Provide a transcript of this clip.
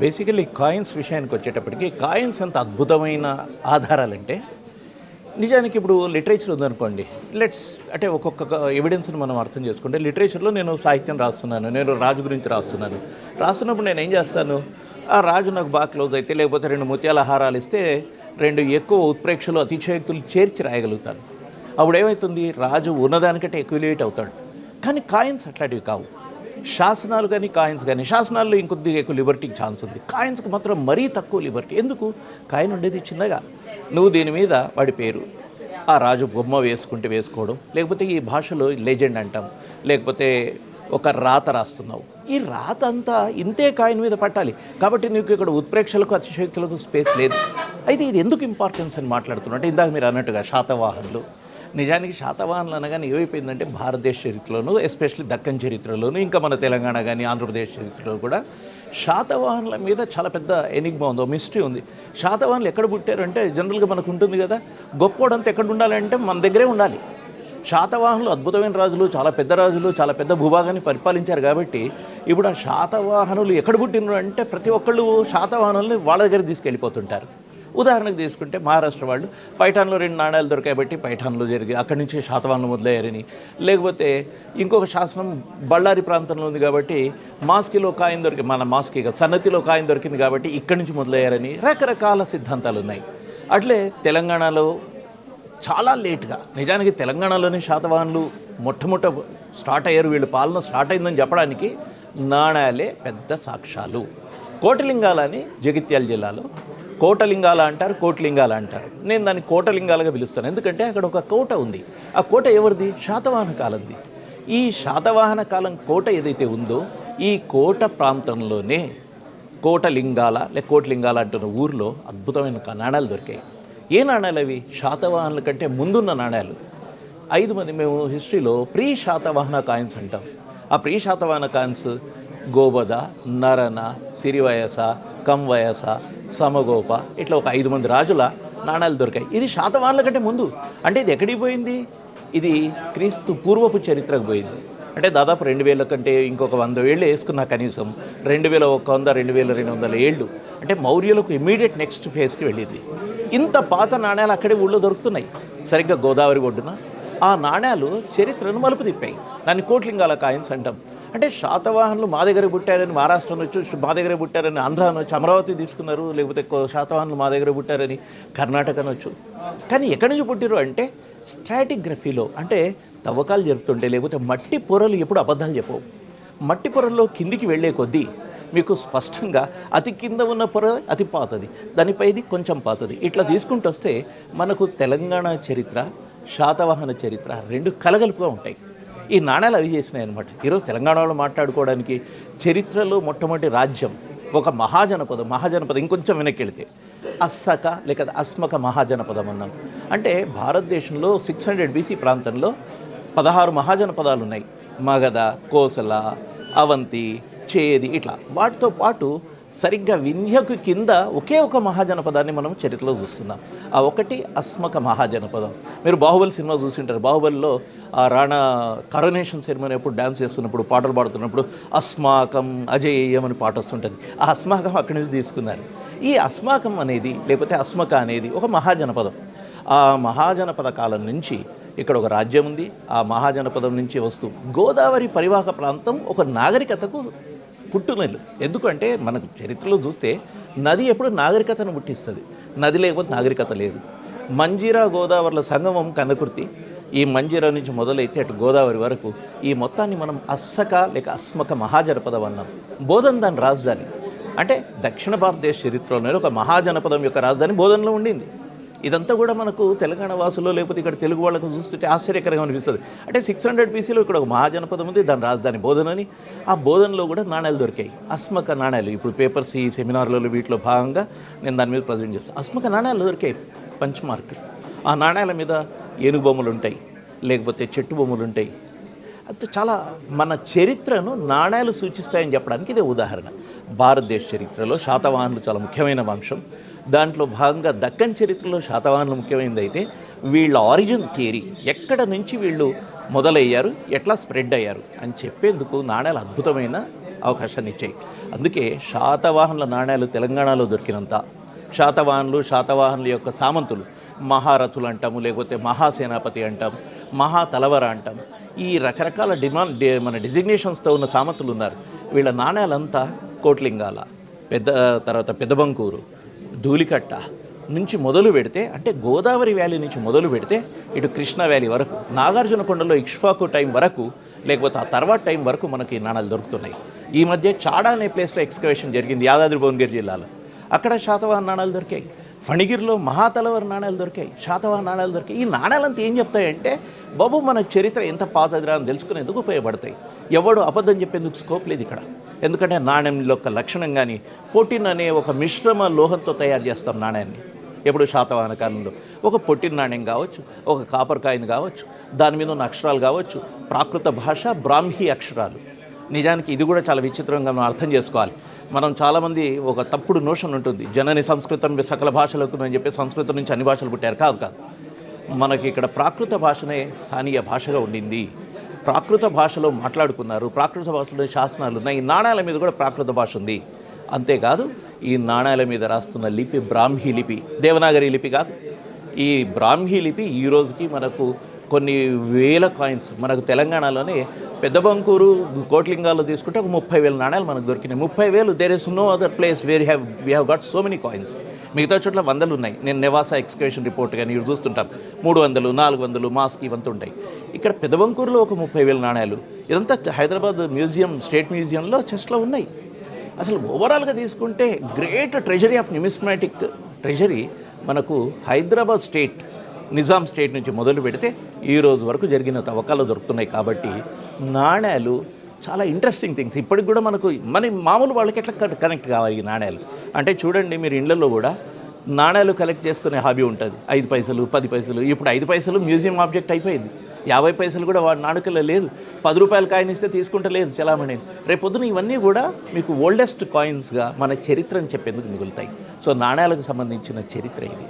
Basically coins విషయానికి వచ్చేటప్పటికి coins ఎంత అద్భుతమైన ఆధారాలంటే నిజానికి ఇప్పుడు లిటరేచర్ ఉందనుకోండి. అంటే ఒక్కొక్క ఎవిడెన్స్ని మనం అర్థం చేసుకుంటే లిటరేచర్లో నేను సాహిత్యం రాస్తున్నాను, నేను రాజు గురించి రాస్తున్నప్పుడు నేను ఏం చేస్తాను, ఆ రాజు నాకు బాగా క్లోజ్ అయితే లేకపోతే 2 ముత్యాల హారాలు ఇస్తే 2 ఎక్కువ ఉత్ప్రేక్షలు అతిశయోక్తులు చేర్చి రాయగలుగుతాను. అప్పుడు ఏమవుతుంది, రాజు ఉన్నదానికంటే ఎక్యులేట్ అవుతాడు. కానీ కాయిన్స్ అట్లాంటివి కావు. శాసనాలు కానీ కాయిన్స్ కానీ, శాసనాల్లో ఇంకొద్దిగా ఎక్కువ లిబర్టీకి ఛాన్స్ ఉంది, కాయిన్స్కి మాత్రం మరీ తక్కువ లిబర్టీ. ఎందుకు? కాయిన్ ఉండేది చిన్నగా, నువ్వు దీని మీద వాడి పేరు, ఆ రాజు బొమ్మ వేసుకుంటే వేసుకోవడం, లేకపోతే ఈ భాషలో లెజెండ్ అంటాం, లేకపోతే ఒక రాత రాస్తున్నావు, ఈ రాత అంతా ఇంతే కాయిన్ మీద పట్టాలి. కాబట్టి నీకు ఇక్కడ ఉత్ప్రేక్షలకు అతిశయోక్తులకు స్పేస్ లేదు. అయితే ఇది ఎందుకు ఇంపార్టెన్స్ అని మాట్లాడుతున్నా అంటే, ఇందాక మీరు అన్నట్టుగా శాతవాహనులు, నిజానికి శాతవాహనులు అనగానే ఏమైపోయిందంటే భారతదేశ చరిత్రలోనూ, ఎస్పెషల్లీ దక్కన్ చరిత్రలోనూ, ఇంకా మన తెలంగాణ కానీ ఆంధ్రప్రదేశ్ చరిత్రలో కూడా శాతవాహనుల మీద చాలా పెద్ద ఎనిగ్మా ఉంది, మిస్టరీ ఉంది. శాతవాహనులు ఎక్కడ పుట్టారంటే జనరల్గా మనకు ఉంటుంది కదా, గొప్పోడంతా ఎక్కడ ఉండాలంటే మన దగ్గరే ఉండాలి. శాతవాహనులు అద్భుతమైన రాజులు, చాలా పెద్ద రాజులు, చాలా పెద్ద భూభాగాన్ని పరిపాలించారు. కాబట్టి ఇప్పుడు ఆ శాతవాహనులు ఎక్కడ పుట్టినారు అంటే ప్రతి ఒక్కళ్ళు శాతవాహనుల్ని వాళ్ళ దగ్గర తీసుకెళ్ళిపోతుంటారు. ఉదాహరణకు తీసుకుంటే మహారాష్ట్ర వాళ్ళు పైఠాన్లో 2 నాణ్యాలు దొరికాయబట్టి పైఠాన్లో జరిగి అక్కడి నుంచి శాతవాహనులు మొదలయ్యారని, లేకపోతే ఇంకొక శాసనం బళ్ళారి ప్రాంతంలో ఉంది కాబట్టి మాస్కీలో కాయిన్ దొరికి, మన మాస్కీగా సన్నతిలో కాయిన్ దొరికింది కాబట్టి ఇక్కడి నుంచి మొదలయ్యారని రకరకాల సిద్ధాంతాలు ఉన్నాయి. అట్లే తెలంగాణలో చాలా లేట్గా, నిజానికి తెలంగాణలోని శాతవాహనులు మొట్టమొదట స్టార్ట్ అయ్యారు, వీళ్ళు పాలన స్టార్ట్ అయిందని చెప్పడానికి నాణ్యాలే పెద్ద సాక్ష్యాలు. కోటలింగాలని జగిత్యాల జిల్లాలో కోటలింగాల అంటారు, కోట్లింగాల అంటారు. నేను దాన్ని కోటలింగాలుగా పిలుస్తాను, ఎందుకంటే అక్కడ ఒక కోట ఉంది. ఆ కోట ఎవరిది? శాతవాహన కాలంది. ఈ శాతవాహన కాలం కోట ఏదైతే ఉందో ఈ కోట ప్రాంతంలోనే కోటలింగాల కోట్లింగాల అంటున్న ఊరిలో అద్భుతమైన నాణ్యాలు దొరికాయి. ఏ నాణ్యాలు అవి? శాతవాహనుల కంటే ముందున్న నాణ్యాలు. 5 మంది మేము హిస్టరీలో ప్రీ శాతవాహన కాయిన్స్ అంటాం. ఆ ప్రీ శాతవాహన కాయిన్స్ గోబద, నరన, సిరివయస, కంవయస, సమగోప, ఇట్లా ఒక 5 మంది రాజుల నాణ్యాలు దొరికాయి. ఇది శాతవాహనుల కంటే ముందు. అంటే ఇది ఎక్కడికి పోయింది? ఇది క్రీస్తు పూర్వపు చరిత్రకు పోయింది. అంటే దాదాపు 2000 కంటే ఇంకొక 100 ఏళ్ళు వేసుకున్నా, కనీసం 2100, 2200 ఏళ్ళు. అంటే మౌర్యులకు ఇమ్మీడియట్ నెక్స్ట్ ఫేజ్కి వెళ్ళింది. ఇంత పాత నాణ్యాలు అక్కడే ఊళ్ళో దొరుకుతున్నాయి, సరిగ్గా గోదావరి ఒడ్డున. ఆ నాణ్యాలు చరిత్రను మలుపు తిప్పాయి. దాన్ని కోట్లింగాల కాయిన్స్ అంటాం. అంటే శాతవాహనులు మా దగ్గర పుట్టారని మహారాష్ట్ర అనొచ్చు, మా దగ్గర పుట్టారని ఆంధ్ర అనొచ్చు, అమరావతి తీసుకున్నారు, లేకపోతే శాతవాహనులు మా దగ్గర పుట్టారని కర్ణాటక అనొచ్చు. కానీ ఎక్కడి నుంచి పుట్టిరు అంటే స్ట్రాటిగ్రఫీలో, అంటే తవ్వకాలు జరుపుతుంటే, లేకపోతే మట్టి పొరలు ఎప్పుడు అబద్ధాలు చెప్పవు. మట్టి పొరల్లో కిందికి వెళ్ళే కొద్దీ మీకు స్పష్టంగా అతి కింద ఉన్న పొర అతి పాతది, దానిపైది కొంచెం పాతది, ఇట్లా తీసుకుంటూ వస్తే మనకు తెలంగాణ చరిత్ర, శాతవాహన చరిత్ర 2 కలగలుపుగా ఉంటాయి. ఈ నాణ్యాలు అవి చేసినాయి అనమాట. ఈరోజు తెలంగాణలో మాట్లాడుకోవడానికి చరిత్రలో మొట్టమొదటి రాజ్యం ఒక మహాజనపదం ఇంకొంచెం వెనక్కి వెళితే అస్సక లేక అస్మక మహాజనపదం అన్నాం. అంటే భారతదేశంలో 600 BC ప్రాంతంలో 16 మహాజనపదాలు ఉన్నాయి. మగధ, కోసల, అవంతి, చేది, ఇట్లా. వాటితో పాటు సరిగ్గా వింధ్యకు కింద ఒకే ఒక మహాజనపదాన్ని మనం చరిత్రలో చూస్తున్నాం. ఆ ఒకటి అస్మక మహాజనపదం. మీరు బాహుబలి సినిమా చూసింటారు. బాహుబలిలో ఆ రాణా కరోనేషన్ సెరమనీ అప్పుడు డ్యాన్స్ చేస్తున్నప్పుడు, పాటలు పాడుతున్నప్పుడు అస్మాకం అజేయం అని పాట వస్తుంటుంది. ఆ అస్మాకం అక్కడి నుంచి తీసుకున్నారు. ఈ అస్మాకం అనేది, లేకపోతే అస్మక అనేది ఒక మహాజనపదం. ఆ మహాజనపద కాలం నుంచి ఇక్కడ ఒక రాజ్యం ఉంది. ఆ మహాజనపదం నుంచి వస్తూ గోదావరి పరివాహక ప్రాంతం ఒక నాగరికతకు పుట్టునలు. ఎందుకంటే మనకు చరిత్రలో చూస్తే నది ఎప్పుడు నాగరికతను పుట్టిస్తుంది, నది లేకపోతే నాగరికత లేదు. మంజీరా గోదావరిల సంగమం కనకుర్తి. ఈ మంజీరా నుంచి మొదలైతే అటు గోదావరి వరకు ఈ మొత్తాన్ని మనం అస్సక లేక అస్మక మహాజనపదం అన్నాం. బోధన్ దాని రాజధాని. అంటే దక్షిణ భారతదేశ చరిత్రలోనే ఒక మహాజనపదం యొక్క రాజధాని బోధన్లో ఉండింది. ఇదంతా కూడా మనకు తెలంగాణ వాసులు, లేకపోతే ఇక్కడ తెలుగు వాళ్ళకు చూస్తుంటే ఆశ్చర్యకరంగా అనిపిస్తుంది. అంటే 600 BCలో ఇక్కడ ఒక మహాజనపదం ఉంది, దాని రాజధాని బోధన్ అని. ఆ బోధన్లో కూడా నాణ్యాలు దొరికాయి, అస్మక నాణ్యాలు. ఇప్పుడు పేపర్స్, ఈ సెమినార్లలో వీటిలో భాగంగా నేను దాని మీద ప్రజెంట్ చేస్తాను. అస్మక నాణ్యాలు దొరికాయి పంచ్ మార్క్. ఆ నాణ్యాల మీద ఏనుగు బొమ్మలు ఉంటాయి, లేకపోతే చెట్టు బొమ్మలు ఉంటాయి. అది చాలా మన చరిత్రను నాణ్యాలు సూచిస్తాయని చెప్పడానికి ఇదే ఉదాహరణ. భారతదేశ చరిత్రలో శాతవాహనులు చాలా ముఖ్యమైన అంశం. దాంట్లో భాగంగా దక్కన్ చరిత్రలో శాతవాహనులు ముఖ్యమైనది. అయితే వీళ్ళ ఆరిజిన్ థియరీ, ఎక్కడ నుంచి వీళ్ళు మొదలయ్యారు, ఎట్లా స్ప్రెడ్ అయ్యారు అని చెప్పేందుకు నాణ్యాలు అద్భుతమైన అవకాశాన్ని ఇచ్చాయి. అందుకే శాతవాహనుల నాణ్యాలు తెలంగాణలో దొరికినంత, శాతవాహనుల యొక్క సామంతులు, మహారథులు అంటాము, లేకపోతే మహాసేనాపతి అంటాం, మహాతలవర అంటాం, ఈ రకరకాల మన డిజిగ్నేషన్స్తో ఉన్న సామంతులు ఉన్నారు. వీళ్ళ నాణ్యాలంతా కోట్లింగాల, తర్వాత పెద్దబంకూరు, ధూళికట్ట నుంచి మొదలు పెడితే, అంటే గోదావరి వ్యాలీ నుంచి మొదలు పెడితే ఇటు కృష్ణా వ్యాలీ వరకు, నాగార్జునకొండలో ఇక్ష్వాకు టైం వరకు, లేకపోతే ఆ తర్వాత టైం వరకు మనకి నాణాలు దొరుకుతున్నాయి. ఈ మధ్య చాడా అనే ప్లేస్లో ఎక్స్కవేషన్ జరిగింది యాదాద్రి భువనగిరి జిల్లాలో. అక్కడ శాతవాహన నాణాలు దొరికాయి. ఫణిగిరిలో మహాతలవర నాణాలు దొరికాయి, శాతవాహన నాణాలు దొరికాయి. ఈ నాణాలంతా ఏం చెప్తాయంటే, బాబు మన చరిత్ర ఎంత పాతదిరా అని తెలుసుకునేందుకు ఉపయోగపడతాయి. ఎవడు అబద్ధం చెప్పేందుకు స్కోప్ లేదు ఇక్కడ. ఎందుకంటే నాణ్యంలో ఒక లక్షణం కానీ, పొట్టిన్ అనే ఒక మిశ్రమ లోహంతో తయారు చేస్తాం నాణ్యాన్ని. ఎప్పుడు శాతవాహన కాలంలో ఒక పొట్టిన నాణ్యం కావచ్చు, ఒక కాపర్ కాయిన్ కావచ్చు, దాని మీద ఉన్న అక్షరాలు కావచ్చు, ప్రాకృత భాష, బ్రాహ్మీ అక్షరాలు. నిజానికి ఇది కూడా చాలా విచిత్రంగా మనం అర్థం చేసుకోవాలి. మనం చాలామంది ఒక తప్పుడు నోషన్ ఉంటుంది, జనని సంస్కృతం సకల భాషలకు అని చెప్పి సంస్కృతం నుంచి అన్ని భాషలు పుట్టారు. కాదు. మనకి ఇక్కడ ప్రాకృత భాషనే స్థానియ భాషగా ఉండింది. ప్రాకృత భాషలో మాట్లాడుకున్నారు, ప్రాకృత భాషలో శాసనాలు ఉన్నాయి. ఈ నాణ్యాల మీద కూడా ప్రాకృత భాష ఉంది. అంతేకాదు, ఈ నాణ్యాల మీద రాస్తున్న లిపి బ్రాహ్మీ లిపి, దేవనాగరి లిపి కాదు. ఈ బ్రాహ్మీ లిపి ఈ రోజుకి మనకు కొన్ని వేల కాయిన్స్ మనకు తెలంగాణలోనే పెద్దబంకూరు, కోట్లింగాల్లో తీసుకుంటే ఒక 30,000 నాణ్యాలు మనకు దొరికినాయి. 30,000. There is no other place where we have got so many coins. మిగతా చోట్ల 100 ఉన్నాయి. నేను నెవాసా ఎక్స్కవేషన్ రిపోర్ట్ కానీ ఇవి చూస్తుంటాం, 300, 400 మాస్క్ ఇవంతా ఉంటాయి. ఇక్కడ పెద్దబంకూరులో ఒక 30,000 నాణ్యాలు. ఇదంతా హైదరాబాద్ మ్యూజియం, స్టేట్ మ్యూజియంలో చెస్ట్లో ఉన్నాయి. అసలు ఓవరాల్గా తీసుకుంటే great treasury of numismatic treasury మనకు హైదరాబాద్ స్టేట్, నిజాం స్టేట్ నుంచి మొదలు పెడితే ఈ రోజు వరకు జరిగిన తవ్వకాలు దొరుకుతున్నాయి. కాబట్టి నాణ్యాలు చాలా ఇంట్రెస్టింగ్ థింగ్స్. ఇప్పటికి కూడా మన మామూలు వాళ్ళకి ఎట్లా కనెక్ట్ కావాలి ఈ నాణ్యాలు అంటే, చూడండి మీరు ఇళ్లలో కూడా నాణ్యాలు కలెక్ట్ చేసుకునే హాబీ ఉంటుంది. 5 పైసలు, 10 పైసలు. ఇప్పుడు 5 పైసలు మ్యూజియం ఆబ్జెక్ట్ అయిపోయింది. 50 పైసలు కూడా వాడి నాణుకల్లో లేదు. 10 రూపాయల కాయిన్ ఇస్తే తీసుకుంటలేదు చలామణి. రేపొద్దున ఇవన్నీ కూడా మీకు ఓల్డెస్ట్ కాయిన్స్గా మన చరిత్రని చెప్పేందుకు మిగులుతాయి. సో నాణ్యాలకు సంబంధించిన చరిత్ర ఇది.